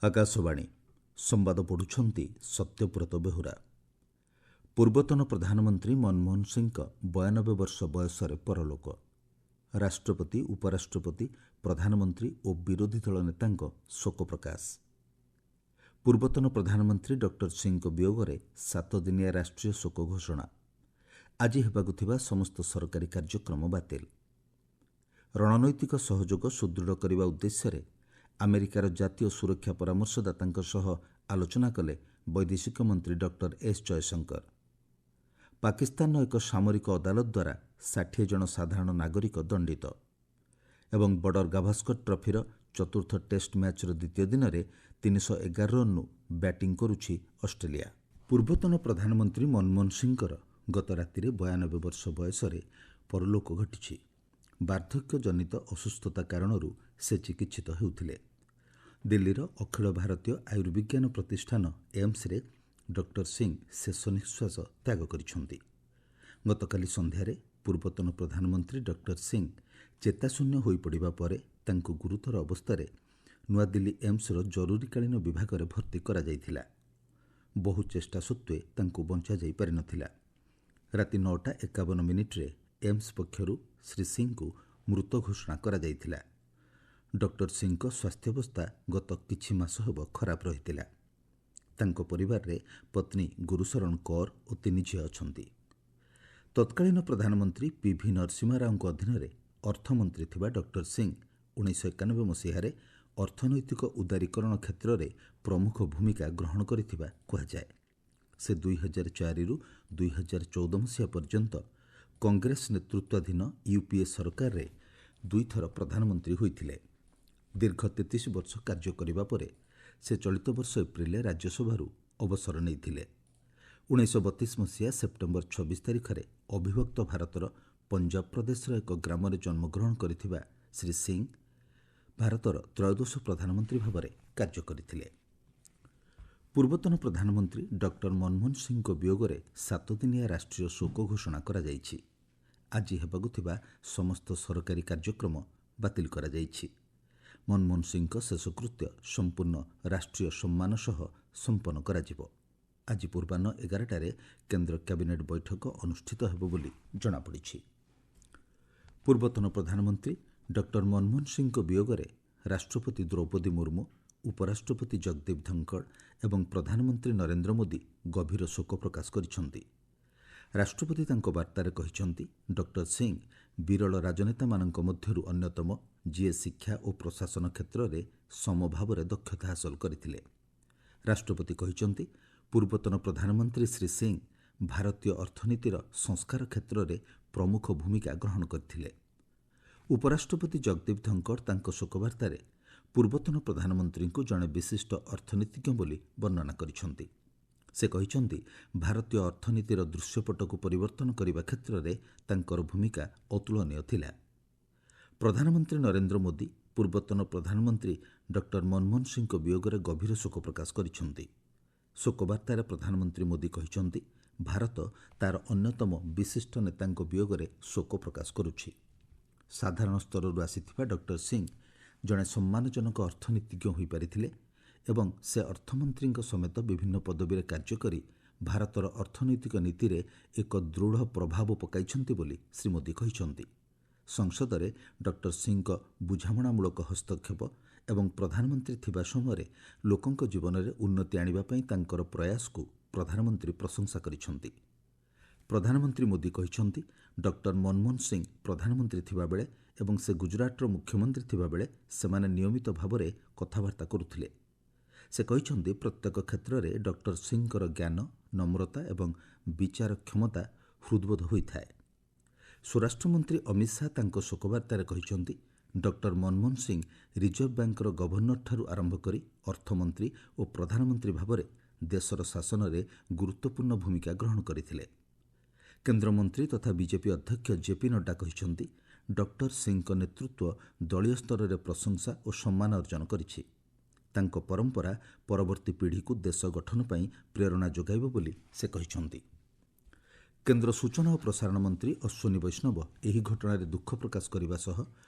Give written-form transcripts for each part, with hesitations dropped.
ଆକାଶବାଣୀ ସମ୍ବାଦ ପଢ଼ୁଛନ୍ତି ସତ୍ୟବ୍ରତ ବେହୁରା। ପୂର୍ବତନ ପ୍ରଧାନମନ୍ତ୍ରୀ ମନମୋହନ ସିଂଙ୍କ 92 ବର୍ଷ ବୟସରେ ପରଲୋକ। ରାଷ୍ଟ୍ରପତି, ଉପରାଷ୍ଟ୍ରପତି, ପ୍ରଧାନମନ୍ତ୍ରୀ ଓ ବିରୋଧୀ ଦଳ ନେତାଙ୍କ ଶୋକ ପ୍ରକାଶ। ପୂର୍ବତନ ପ୍ରଧାନମନ୍ତ୍ରୀ ଡକ୍ଟର ସିଂଙ୍କ ବିୟୋଗରେ 7 ଦିନିଆ ରାଷ୍ଟ୍ରୀୟ ଶୋକ ଘୋଷଣା। ଆଜି ହେବାକୁ ଥିବା ସମସ୍ତ ସରକାରୀ କାର୍ଯ୍ୟକ୍ରମ ବାତିଲ। ରଣନୈତିକ ସହଯୋଗ ସୁଦୃଢ଼ କରିବା ଉଦ୍ଦେଶ୍ୟରେ ଆମେରିକାର ଜାତୀୟ ସୁରକ୍ଷା ପରାମର୍ଶଦାତାଙ୍କ ସହ ଆଲୋଚନା କଲେ ବୈଦେଶିକ ମନ୍ତ୍ରୀ ଡକ୍ଟର ଏସ୍ ଜୟଶଙ୍କର। ପାକିସ୍ତାନର ଏକ ସାମରିକ ଅଦାଲତ ଦ୍ୱାରା 60 ଜଣ ସାଧାରଣ ନାଗରିକ ଦଣ୍ଡିତ। ଏବଂ ବର୍ଡର ଗାଭାସ୍କର ଟ୍ରଫିର ଚତୁର୍ଥ ଟେଷ୍ଟ ମ୍ୟାଚ୍ର ଦ୍ୱିତୀୟ ଦିନରେ 311 ରନ୍ରୁ ବ୍ୟାଟିଂ କରୁଛି ଅଷ୍ଟ୍ରେଲିଆ। ପୂର୍ବତନ ପ୍ରଧାନମନ୍ତ୍ରୀ ମନମୋହନ ସିଂଙ୍କର ଗତ ରାତିରେ 92 ବର୍ଷ ବୟସରେ ପରଲୋକ ଘଟିଛି। ବାର୍ଦ୍ଧକ୍ୟଜନିତ ଅସୁସ୍ଥତା କାରଣରୁ ସେ ଚିକିତ୍ସିତ ହେଉଥିଲେ। ଦିଲ୍ଲୀର ଅଖିଳ ଭାରତୀୟ ଆୟୁର୍ବିଜ୍ଞାନ ପ୍ରତିଷ୍ଠାନ ଏମ୍ସରେ ଡକ୍ଟର ସିଂ ଶେଷ ନିଶ୍ୱାସ ତ୍ୟାଗ କରିଛନ୍ତି। ଗତକାଲି ସନ୍ଧ୍ୟାରେ ପୂର୍ବତନ ପ୍ରଧାନମନ୍ତ୍ରୀ ଡକ୍ଟର ସିଂ ଚେତାଶୂନ୍ୟ ହୋଇପଡ଼ିବା ପରେ ତାଙ୍କୁ ଗୁରୁତର ଅବସ୍ଥାରେ ନୂଆଦିଲ୍ଲୀ ଏମ୍ସର ଜରୁରୀକାଳୀନ ବିଭାଗରେ ଭର୍ତ୍ତି କରାଯାଇଥିଲା। ବହୁ ଚେଷ୍ଟା ସତ୍ତ୍ୱେ ତାଙ୍କୁ ବଞ୍ଚାଯାଇ ପାରିନଥିଲା। ରାତି 9:51 ଏମ୍ସ ପକ୍ଷରୁ ଶ୍ରୀ ସିଂଙ୍କୁ ମୃତ ଘୋଷଣା କରାଯାଇଥିଲା। ଡକ୍ଟର ସିଂଙ୍କ ସ୍ୱାସ୍ଥ୍ୟାବସ୍ଥା ଗତ କିଛି ମାସ ହେବ ଖରାପ ରହିଥିଲା। ତାଙ୍କ ପରିବାରରେ ପତ୍ନୀ ଗୁରୁଶରଣ କୌର ଓ 3 ଝିଅ ଅଛନ୍ତି। ତତ୍କାଳୀନ ପ୍ରଧାନମନ୍ତ୍ରୀ ପିଭି ନରସିଂହା ରାଓଙ୍କ ଅଧୀନରେ ଅର୍ଥମନ୍ତ୍ରୀ ଥିବା ଡକ୍ଟର ସିଂ 1991 ମସିହାରେ ଅର୍ଥନୈତିକ ଉଦାରୀକରଣ କ୍ଷେତ୍ରରେ ପ୍ରମୁଖ ଭୂମିକା ଗ୍ରହଣ କରିଥିବା କୁହାଯାଏ। ସେ 2004ରୁ 2014 ମସିହା ପର୍ଯ୍ୟନ୍ତ କଂଗ୍ରେସ ନେତୃତ୍ୱାଧୀନ ୟୁପିଏ ସରକାରରେ 2 ଥର ପ୍ରଧାନମନ୍ତ୍ରୀ ହୋଇଥିଲେ। ଦୀର୍ଘ 33 ବର୍ଷ କାର୍ଯ୍ୟ କରିବା ପରେ ସେ ଚଳିତ ବର୍ଷ ଏପ୍ରିଲରେ ରାଜ୍ୟସଭାରୁ ଅବସର ନେଇଥିଲେ। 1932 ମସିହା ସେପ୍ଟେମ୍ବର 26 ତାରିଖରେ ଅବିଭକ୍ତ ଭାରତର ପଞ୍ଜାବ ପ୍ରଦେଶର ଏକ ଗ୍ରାମରେ ଜନ୍ମଗ୍ରହଣ କରିଥିବା ଶ୍ରୀ ସିଂ ଭାରତର ତ୍ରୟୋଦଶ ପ୍ରଧାନମନ୍ତ୍ରୀ ଭାବରେ କାର୍ଯ୍ୟ କରିଥିଲେ। ପୂର୍ବତନ ପ୍ରଧାନମନ୍ତ୍ରୀ ଡକ୍ଟର ମନମୋହନ ସିଂଙ୍କ ବିୟୋଗରେ 7 ଦିନିଆ ରାଷ୍ଟ୍ରୀୟ ଶୋକ ଘୋଷଣା କରାଯାଇଛି। ଆଜି ହେବାକୁ ଥିବା ସମସ୍ତ ସରକାରୀ କାର୍ଯ୍ୟକ୍ରମ ବାତିଲ କରାଯାଇଛି। ମନମୋହନ ସିଂଙ୍କ ଶେଷକୃତ୍ୟ ସମ୍ପୂର୍ଣ୍ଣ ରାଷ୍ଟ୍ରୀୟ ସମ୍ମାନ ସହ ସମ୍ପନ୍ନ କରାଯିବ। ଆଜି ପୂର୍ବାହ୍ନ 11ଟାରେ କେନ୍ଦ୍ର କ୍ୟାବିନେଟ୍ ବୈଠକ ଅନୁଷ୍ଠିତ ହେବ ବୋଲି ଜଣାପଡ଼ିଛି। ପୂର୍ବତନ ପ୍ରଧାନମନ୍ତ୍ରୀ ଡକ୍ଟର ମନମୋହନ ସିଂଙ୍କ ବିୟୋଗରେ ରାଷ୍ଟ୍ରପତି ଦ୍ରୌପଦୀ ମୁର୍ମୁ, ଉପରାଷ୍ଟ୍ରପତି ଜଗଦୀପ ଧନଖଡ଼ ଏବଂ ପ୍ରଧାନମନ୍ତ୍ରୀ ନରେନ୍ଦ୍ର ମୋଦି ଗଭୀର ଶୋକ ପ୍ରକାଶ କରିଛନ୍ତି। ରାଷ୍ଟ୍ରପତି ତାଙ୍କ ବାର୍ତ୍ତାରେ କହିଛନ୍ତି, ଡକ୍ଟର ସିଂ ବିରଳ ରାଜନେତାମାନଙ୍କ ମଧ୍ୟରୁ ଅନ୍ୟତମ ଯିଏ ଶିକ୍ଷା ଓ ପ୍ରଶାସନ କ୍ଷେତ୍ରରେ ସମଭାବରେ ଦକ୍ଷତା ହାସଲ କରିଥିଲେ। ରାଷ୍ଟ୍ରପତି କହିଛନ୍ତି, ପୂର୍ବତନ ପ୍ରଧାନମନ୍ତ୍ରୀ ଶ୍ରୀ ସିଂ ଭାରତୀୟ ଅର୍ଥନୀତିର ସଂସ୍କାର କ୍ଷେତ୍ରରେ ପ୍ରମୁଖ ଭୂମିକା ଗ୍ରହଣ କରିଥିଲେ। ଉପରାଷ୍ଟ୍ରପତି ଜଗଦୀପ ଧନଖଡ଼ ତାଙ୍କ ଶୋକବାର୍ତ୍ତାରେ ପୂର୍ବତନ ପ୍ରଧାନମନ୍ତ୍ରୀଙ୍କୁ ଜଣେ ବିଶିଷ୍ଟ ଅର୍ଥନୀତିଜ୍ଞ ବୋଲି ବର୍ଣ୍ଣନା କରିଛନ୍ତି। ସେ କହିଛନ୍ତି, ଭାରତୀୟ ଅର୍ଥନୀତିର ଦୃଶ୍ୟପଟକୁ ପରିବର୍ତ୍ତନ କରିବା କ୍ଷେତ୍ରରେ ତାଙ୍କର ଭୂମିକା ଅତୁଳନୀୟ ଥିଲା। ପ୍ରଧାନମନ୍ତ୍ରୀ ନରେନ୍ଦ୍ର ମୋଦି ପୂର୍ବତନ ପ୍ରଧାନମନ୍ତ୍ରୀ ଡକ୍ଟର ମନମୋହନ ସିଂଙ୍କ ବିୟୋଗରେ ଗଭୀର ଶୋକ ପ୍ରକାଶ କରିଛନ୍ତି। ଶୋକବାର୍ତ୍ତାରେ ପ୍ରଧାନମନ୍ତ୍ରୀ ମୋଦି କହିଛନ୍ତି, ଭାରତ ତାର ଅନ୍ୟତମ ବିଶିଷ୍ଟ ନେତାଙ୍କ ବିୟୋଗରେ ଶୋକ ପ୍ରକାଶ କରୁଛି। ସାଧାରଣ ସ୍ତରରୁ ଆସିଥିବା ଡକ୍ଟର ସିଂ ଜଣେ ସମ୍ମାନଜନକ ଅର୍ଥନୀତିଜ୍ଞ ହୋଇପାରିଥିଲେ ଏବଂ ସେ ଅର୍ଥମନ୍ତ୍ରୀଙ୍କ ସମେତ ବିଭିନ୍ନ ପଦବୀରେ କାର୍ଯ୍ୟ କରି ଭାରତର ଅର୍ଥନୈତିକ ନୀତିରେ ଏକ ଦୃଢ଼ ପ୍ରଭାବ ପକାଇଛନ୍ତି ବୋଲି ଶ୍ରୀ ମୋଦି କହିଛନ୍ତି। ସଂସଦରେ ଡକ୍ଟର ସିଂଙ୍କ ବୁଝାମଣାମୂଳକ ହସ୍ତକ୍ଷେପ ଏବଂ ପ୍ରଧାନମନ୍ତ୍ରୀ ଥିବା ସମୟରେ ଲୋକଙ୍କ ଜୀବନରେ ଉନ୍ନତି ଆଣିବା ପାଇଁ ତାଙ୍କର ପ୍ରୟାସକୁ ପ୍ରଧାନମନ୍ତ୍ରୀ ପ୍ରଶଂସା କରିଛନ୍ତି। ପ୍ରଧାନମନ୍ତ୍ରୀ ମୋଦି କହିଛନ୍ତି, ଡକ୍ଟର ମନମୋହନ ସିଂ ପ୍ରଧାନମନ୍ତ୍ରୀ ଥିବାବେଳେ ଏବଂ ସେ ଗୁଜରାଟର ମୁଖ୍ୟମନ୍ତ୍ରୀ ଥିବାବେଳେ ସେମାନେ ନିୟମିତ ଭାବରେ କଥାବାର୍ତ୍ତା କରୁଥିଲେ। ସେ କହିଛନ୍ତି, ପ୍ରତ୍ୟେକ କ୍ଷେତ୍ରରେ ଡକ୍ଟର ସିଂଙ୍କର ଜ୍ଞାନ, ନମ୍ରତା ଏବଂ ବିଚାର କ୍ଷମତା ହୃଦ୍ବୋଧ ହୋଇଥାଏ। ସ୍ୱରାଷ୍ଟ୍ରମନ୍ତ୍ରୀ ଅମିତ ଶାହା ତାଙ୍କ ଶୋକବାର୍ତ୍ତାରେ କହିଛନ୍ତି, ଡକ୍ଟର ମନମୋହନ ସିଂ ରିଜର୍ଭ ବ୍ୟାଙ୍କର ଗଭର୍ଣ୍ଣରଠାରୁ ଆରମ୍ଭ କରି ଅର୍ଥମନ୍ତ୍ରୀ ଓ ପ୍ରଧାନମନ୍ତ୍ରୀ ଭାବରେ ଦେଶର ଶାସନରେ ଗୁରୁତ୍ୱପୂର୍ଣ୍ଣ ଭୂମିକା ଗ୍ରହଣ କରିଥିଲେ। କେନ୍ଦ୍ରମନ୍ତ୍ରୀ ତଥା ବିଜେପି ଅଧ୍ୟକ୍ଷ ଜେପି ନଡ୍ଡା କହିଛନ୍ତି, ଡକ୍ଟର ସିଂଙ୍କ ନେତୃତ୍ୱ ଦଳୀୟ ସ୍ତରରେ ପ୍ରଶଂସା ଓ ସମ୍ମାନ ଅର୍ଜନ କରିଛି। ତାଙ୍କ ପରମ୍ପରା ପରବର୍ତ୍ତୀ ପିଢ଼ିକୁ ଦେଶ ଗଠନ ପାଇଁ ପ୍ରେରଣା ଯୋଗାଇବ ବୋଲି ସେ କହିଛନ୍ତି। କେନ୍ଦ୍ର ସୂଚନା ଓ ପ୍ରସାରଣ ମନ୍ତ୍ରୀ ଅଶ୍ୱିନୀ ବୈଷ୍ଣବ ଏହି ଘଟଣାରେ ଦୁଃଖ ପ୍ରକାଶ କରିବା ସହ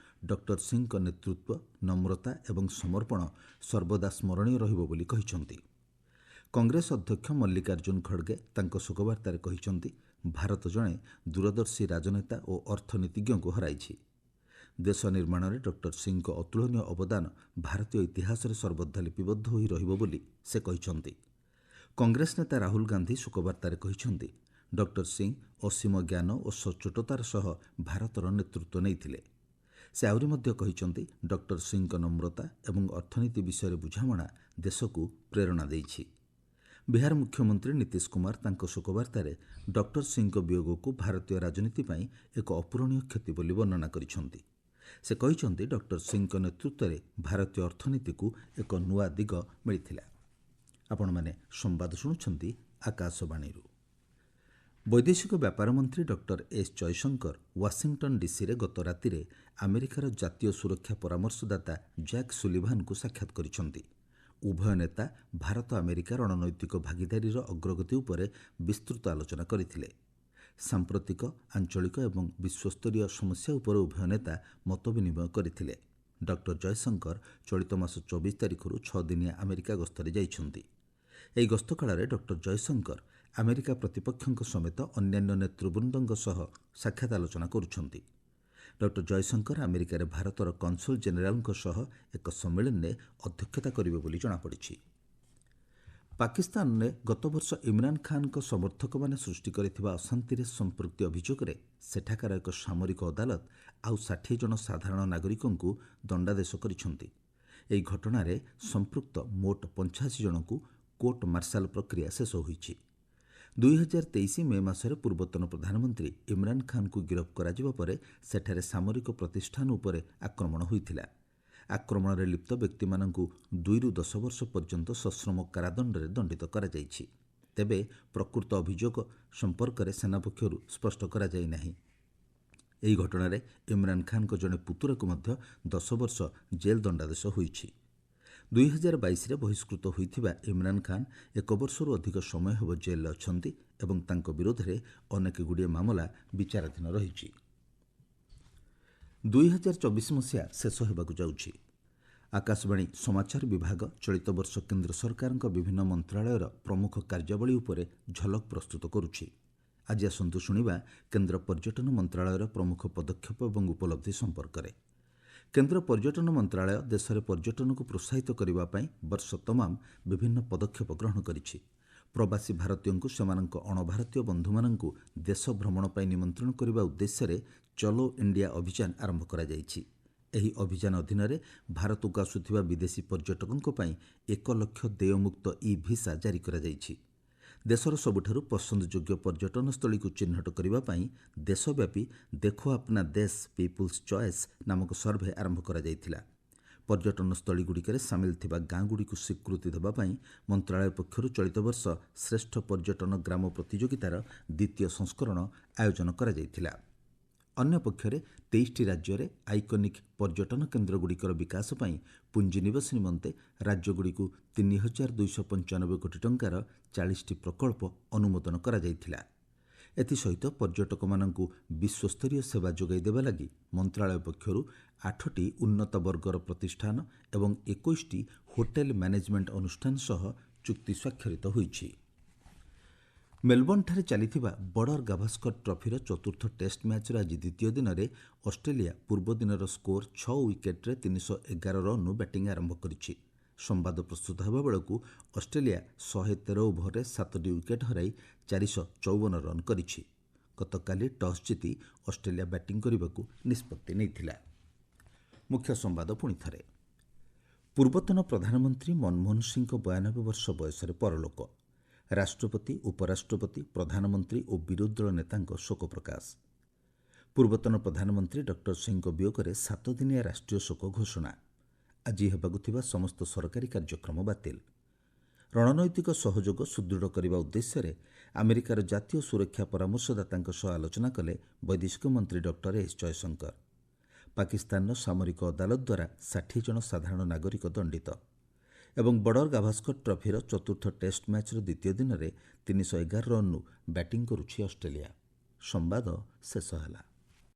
ଡକ୍ଟର ସିଂଙ୍କ ନେତୃତ୍ୱ, ନମ୍ରତା ଏବଂ ସମର୍ପଣ ସର୍ବଦା ସ୍ମରଣୀୟ ରହିବ ବୋଲି କହିଛନ୍ତି। କଂଗ୍ରେସ ଅଧ୍ୟକ୍ଷ ମଲ୍ଲିକାର୍ଜୁନ ଖଡ଼ଗେ ତାଙ୍କ ଶୋକବାର୍ତ୍ତାରେ କହିଛନ୍ତି, ଭାରତ ଜଣେ ଦୂରଦର୍ଶୀ ରାଜନେତା ଓ ଅର୍ଥନୀତିଜ୍ଞଙ୍କୁ ହରାଇଛି। ଦେଶ ନିର୍ମାଣରେ ଡକ୍ଟର ସିଂଙ୍କ ଅତୁଳନୀୟ ଅବଦାନ ଭାରତୀୟ ଇତିହାସରେ ସର୍ବଦା ଲିପିବଦ୍ଧ ହୋଇ ରହିବ ବୋଲି ସେ କହିଛନ୍ତି। କଂଗ୍ରେସ ନେତା ରାହୁଲ ଗାନ୍ଧୀ ଶୋକବାର୍ତ୍ତାରେ କହିଛନ୍ତି, ଡକ୍ଟର ସିଂ ଅସୀମ ଜ୍ଞାନ ଓ ସଚ୍ଚୋଟତାର ସହ ଭାରତର ନେତୃତ୍ୱ ନେଇଥିଲେ। ସେ ଆହୁରି ମଧ୍ୟ କହିଛନ୍ତି, ଡକ୍ଟର ସିଂଙ୍କ ନମ୍ରତା ଏବଂ ଅର୍ଥନୀତି ବିଷୟରେ ବୁଝାମଣା ଦେଶକୁ ପ୍ରେରଣା ଦେଇଛି। ବିହାର ମୁଖ୍ୟମନ୍ତ୍ରୀ ନୀତିଶ କୁମାର ତାଙ୍କ ଶୋକବାର୍ତ୍ତାରେ ଡକ୍ଟର ସିଂଙ୍କ ବିୟୋଗକୁ ଭାରତୀୟ ରାଜନୀତି ପାଇଁ ଏକ ଅପୂରଣୀୟ କ୍ଷତି ବୋଲି ବର୍ଣ୍ଣନା କରିଛନ୍ତି। ସେ କହିଛନ୍ତି, ଡକ୍ଟର ସିଂଙ୍କ ନେତୃତ୍ୱରେ ଭାରତୀୟ ଅର୍ଥନୀତିକୁ ଏକ ନୂଆ ଦିଗ ମିଳିଥିଲା। ଆପଣମାନେ ସମ୍ବାଦ ଶୁଣୁଛନ୍ତି ଆକାଶବାଣୀରୁ। ବୈଦେଶିକ ବ୍ୟାପାର ମନ୍ତ୍ରୀ ଡକ୍ଟର ଏସ୍ ଜୟଶଙ୍କର ୱାଶିଂଟନ ଡିସିରେ ଗତ ରାତିରେ ଆମେରିକାର ଜାତୀୟ ସୁରକ୍ଷା ପରାମର୍ଶଦାତା ଜ୍ୟାକ୍ ସୁଲିଭାନଙ୍କୁ ସାକ୍ଷାତ କରିଛନ୍ତି। ଉଭୟ ନେତା ଭାରତ ଆମେରିକା ରଣନୈତିକ ଭାଗିଦାରୀର ଅଗ୍ରଗତି ଉପରେ ବିସ୍ତୃତ ଆଲୋଚନା କରିଥିଲେ। ସାମ୍ପ୍ରତିକ ଆଞ୍ଚଳିକ ଏବଂ ବିଶ୍ୱସ୍ତରୀୟ ସମସ୍ୟା ଉପରେ ଉଭୟ ନେତା ମତ ବିନିମୟ କରିଥିଲେ। ଡକ୍ଟର ଜୟଶଙ୍କର ଚଳିତ ମାସ 24 ତାରିଖରୁ 6 ଦିନିଆ ଆମେରିକା ଗସ୍ତରେ ଯାଇଛନ୍ତି। ଏହି ଗସ୍ତ କାଳରେ ଡକ୍ଟର ଜୟଶଙ୍କର ଆମେରିକା ପ୍ରତିପକ୍ଷଙ୍କ ସମେତ ଅନ୍ୟାନ୍ୟ ନେତୃବୃନ୍ଦଙ୍କ ସହ ସାକ୍ଷାତ ଆଲୋଚନା କରୁଛନ୍ତି। ଡକ୍ଟର ଜୟଶଙ୍କର ଆମେରିକାରେ ଭାରତର କନସୁଲ ଜେନେରାଲଙ୍କ ସହ ଏକ ସମ୍ମିଳନୀରେ ଅଧ୍ୟକ୍ଷତା କରିବେ ବୋଲି ଜଣାପଡ଼ିଛି। ପାକିସ୍ତାନରେ ଗତବର୍ଷ ଇମ୍ରାନ ଖାନଙ୍କ ସମର୍ଥକମାନେ ସୃଷ୍ଟି କରିଥିବା ଅଶାନ୍ତିରେ ସମ୍ପୃକ୍ତି ଅଭିଯୋଗରେ ସେଠାକାର ଏକ ସାମରିକ ଅଦାଲତ ଆଉ 60 ଜଣ ସାଧାରଣ ନାଗରିକଙ୍କୁ ଦଣ୍ଡାଦେଶ କରିଛନ୍ତି। ଏହି ଘଟଣାରେ ସମ୍ପୃକ୍ତ ମୋଟ 85 ଜଣଙ୍କୁ କୋର୍ଟ ମାର୍ଶାଲ ପ୍ରକ୍ରିୟା ଶେଷ ହୋଇଛି। 2023 ମେ ମାସରେ ପୂର୍ବତନ ପ୍ରଧାନମନ୍ତ୍ରୀ ଇମ୍ରାନ ଖାନଙ୍କୁ ଗିରଫ କରାଯିବା ପରେ ସେଠାରେ ସାମରିକ ପ୍ରତିଷ୍ଠାନ ଉପରେ ଆକ୍ରମଣ ହୋଇଥିଲା। ଆକ୍ରମଣରେ ଲିପ୍ତ ବ୍ୟକ୍ତିମାନଙ୍କୁ 2ରୁ 10 ବର୍ଷ ପର୍ଯ୍ୟନ୍ତ ସଶ୍ରମ କାରାଦଣ୍ଡରେ ଦଣ୍ଡିତ କରାଯାଇଛି। ତେବେ ପ୍ରକୃତ ଅଭିଯୋଗ ସମ୍ପର୍କରେ ସେନା ପକ୍ଷରୁ ସ୍ପଷ୍ଟ କରାଯାଇ ନାହିଁ। ଏହି ଘଟଣାରେ ଇମ୍ରାନ ଖାନଙ୍କ ଜଣେ ପୁତୁରାକୁ ମଧ୍ୟ 10 ବର୍ଷ ଜେଲ୍ ଦଣ୍ଡାଦେଶ ହୋଇଛି। 2022ରେ ବହିଷ୍କୃତ ହୋଇଥିବା ଇମ୍ରାନ ଖାନ 1 ବର୍ଷରୁ ଅଧିକ ସମୟ ହେବ ଜେଲ୍ରେ ଅଛନ୍ତି ଏବଂ ତାଙ୍କ ବିରୋଧରେ ଅନେକଗୁଡ଼ିଏ ମାମଲା ବିଚାରାଧୀନ ରହିଛି। 2024 ମସିହା ଶେଷ ହେବାକୁ ଯାଉଛି। ଆକାଶବାଣୀ ସମାଚାର ବିଭାଗ ଚଳିତ ବର୍ଷ କେନ୍ଦ୍ର ସରକାରଙ୍କ ବିଭିନ୍ନ ମନ୍ତ୍ରଣାଳୟର ପ୍ରମୁଖ କାର୍ଯ୍ୟାବଳୀ ଉପରେ ଝଲକ ପ୍ରସ୍ତୁତ କରୁଛି। ଆଜି ଆସନ୍ତୁ ଶୁଣିବା କେନ୍ଦ୍ର ପର୍ଯ୍ୟଟନ ମନ୍ତ୍ରଣାଳୟର ପ୍ରମୁଖ ପଦକ୍ଷେପ ଏବଂ ଉପଲବ୍ଧି ସମ୍ପର୍କରେ। କେନ୍ଦ୍ର ପର୍ଯ୍ୟଟନ ମନ୍ତ୍ରଣାଳୟ ଦେଶରେ ପର୍ଯ୍ୟଟନକୁ ପ୍ରୋତ୍ସାହିତ କରିବା ପାଇଁ ବର୍ଷ ତମାମ ବିଭିନ୍ନ ପଦକ୍ଷେପ ଗ୍ରହଣ କରିଛି। ପ୍ରବାସୀ ଭାରତୀୟଙ୍କୁ ସେମାନଙ୍କ ଅଣଭାରତୀୟ ବନ୍ଧୁମାନଙ୍କୁ ଦେଶ ଭ୍ରମଣ ପାଇଁ ନିମନ୍ତ୍ରଣ କରିବା ଉଦ୍ଦେଶ୍ୟରେ ଚଲୋ ଇଣ୍ଡିଆ ଅଭିଯାନ ଆରମ୍ଭ କରାଯାଇଛି। ଏହି ଅଭିଯାନ ଅଧୀନରେ ଭାରତକୁ ଆସୁଥିବା ବିଦେଶୀ ପର୍ଯ୍ୟଟକଙ୍କ ପାଇଁ 1 ଲକ୍ଷ ଦେୟମୁକ୍ତ ଇ-ଭିସା ଜାରି କରାଯାଇଛି। ଦେଶର ସବୁଠାରୁ ପସନ୍ଦଯୋଗ୍ୟ ପର୍ଯ୍ୟଟନସ୍ଥଳୀକୁ ଚିହ୍ନଟ କରିବା ପାଇଁ ଦେଶବ୍ୟାପୀ ଦେଖୋ ଆପନା ଦେଶ ପିପୁଲ୍ସ ଚଏସ୍ ନାମକ ସର୍ଭେ ଆରମ୍ଭ କରାଯାଇଥିଲା। ପର୍ଯ୍ୟଟନସ୍ଥଳୀଗୁଡ଼ିକରେ ସାମିଲ ଥିବା ଗାଁଗୁଡ଼ିକୁ ସ୍ୱୀକୃତି ଦେବା ପାଇଁ ମନ୍ତ୍ରଣାଳୟ ପକ୍ଷରୁ ଚଳିତ ବର୍ଷ ଶ୍ରେଷ୍ଠ ପର୍ଯ୍ୟଟନ ଗ୍ରାମ ପ୍ରତିଯୋଗିତାର ଦ୍ୱିତୀୟ ସଂସ୍କରଣ ଆୟୋଜନ କରାଯାଇଥିଲା। ଅନ୍ୟପକ୍ଷରେ 23ଟି ରାଜ୍ୟରେ ଆଇକନିକ୍ ପର୍ଯ୍ୟଟନ କେନ୍ଦ୍ରଗୁଡ଼ିକର ବିକାଶ ପାଇଁ ପୁଞ୍ଜିନିବେଶ ନିମନ୍ତେ ରାଜ୍ୟଗୁଡ଼ିକୁ 3,295 କୋଟି ଟଙ୍କାର 40ଟି ପ୍ରକଳ୍ପ ଅନୁମୋଦନ କରାଯାଇଥିଲା। ଏଥିସହିତ ପର୍ଯ୍ୟଟକମାନଙ୍କୁ ବିଶ୍ୱସ୍ତରୀୟ ସେବା ଯୋଗାଇ ଦେବା ଲାଗି ମନ୍ତ୍ରଣାଳୟ ପକ୍ଷରୁ 8ଟି ଉନ୍ନତ ବର୍ଗର ପ୍ରତିଷ୍ଠାନ ଏବଂ 21ଟି ହୋଟେଲ ମ୍ୟାନେଜମେଣ୍ଟ ଅନୁଷ୍ଠାନ ସହ ଚୁକ୍ତି ସ୍ୱାକ୍ଷରିତ ହୋଇଛି। ମେଲବର୍ଣ୍ଣଠାରେ ଚାଲିଥିବା ବର୍ଡର ଗାଭାସ୍କର ଟ୍ରଫିର ଚତୁର୍ଥ ଟେଷ୍ଟ ମ୍ୟାଚ୍ର ଆଜି ଦ୍ୱିତୀୟ ଦିନରେ ଅଷ୍ଟ୍ରେଲିଆ ପୂର୍ବ ଦିନର ସ୍କୋର 6 ୱିକେଟ୍ରେ 311 ରନ୍ରୁ ବ୍ୟାଟିଂ ଆରମ୍ଭ କରିଛି। ସମ୍ବାଦ ପ୍ରସ୍ତୁତ ହେବା ବେଳକୁ ଅଷ୍ଟ୍ରେଲିଆ 113 ଓଭରରେ 7ଟି ୱିକେଟ୍ ହରାଇ 454 ରନ୍ କରିଛି। ଗତକାଲି ଟସ୍ ଜିତି ଅଷ୍ଟ୍ରେଲିଆ ବ୍ୟାଟିଂ କରିବାକୁ ନିଷ୍ପତ୍ତି ନେଇଥିଲା। ମୁଖ୍ୟ ସମ୍ବାଦ ପୁଣି ଥରେ। ପୂର୍ବତନ ପ୍ରଧାନମନ୍ତ୍ରୀ ମନମୋହନ ସିଂଙ୍କ 92 ବର୍ଷ ବୟସରେ ପରଲୋକ। ରାଷ୍ଟ୍ରପତି, ଉପରାଷ୍ଟ୍ରପତି, ପ୍ରଧାନମନ୍ତ୍ରୀ ଓ ବିରୋଧୀ ଦଳ ନେତାଙ୍କ ଶୋକ ପ୍ରକାଶ। ପୂର୍ବତନ ପ୍ରଧାନମନ୍ତ୍ରୀ ଡକ୍ଟର ସିଂଙ୍କ ବିୟୋଗରେ 7 ଦିନିଆ ରାଷ୍ଟ୍ରୀୟ ଶୋକ ଘୋଷଣା। ଆଜି ହେବାକୁ ଥିବା ସମସ୍ତ ସରକାରୀ କାର୍ଯ୍ୟକ୍ରମ ବାତିଲ। ରଣନୈତିକ ସହଯୋଗ ସୁଦୃଢ଼ କରିବା ଉଦ୍ଦେଶ୍ୟରେ ଆମେରିକାର ଜାତୀୟ ସୁରକ୍ଷା ପରାମର୍ଶଦାତାଙ୍କ ସହ ଆଲୋଚନା କଲେ ବୈଦେଶିକ ମନ୍ତ୍ରୀ ଡକ୍ଟର ଏସ୍ ଜୟଶଙ୍କର। ପାକିସ୍ତାନର ସାମରିକ ଅଦାଲତ ଦ୍ୱାରା 60 ଜଣ ସାଧାରଣ ନାଗରିକ ଦଣ୍ଡିତ। ଏବଂ ବର୍ଡର ଗାଭାସ୍କର ଟ୍ରଫିର ଚତୁର୍ଥ ଟେଷ୍ଟ ମ୍ୟାଚ୍ର ଦ୍ୱିତୀୟ ଦିନରେ 311 ରନ୍ରୁ ବ୍ୟାଟିଂ କରୁଛି ଅଷ୍ଟ୍ରେଲିଆ। ସମ୍ବାଦ ଶେଷ ହେଲା।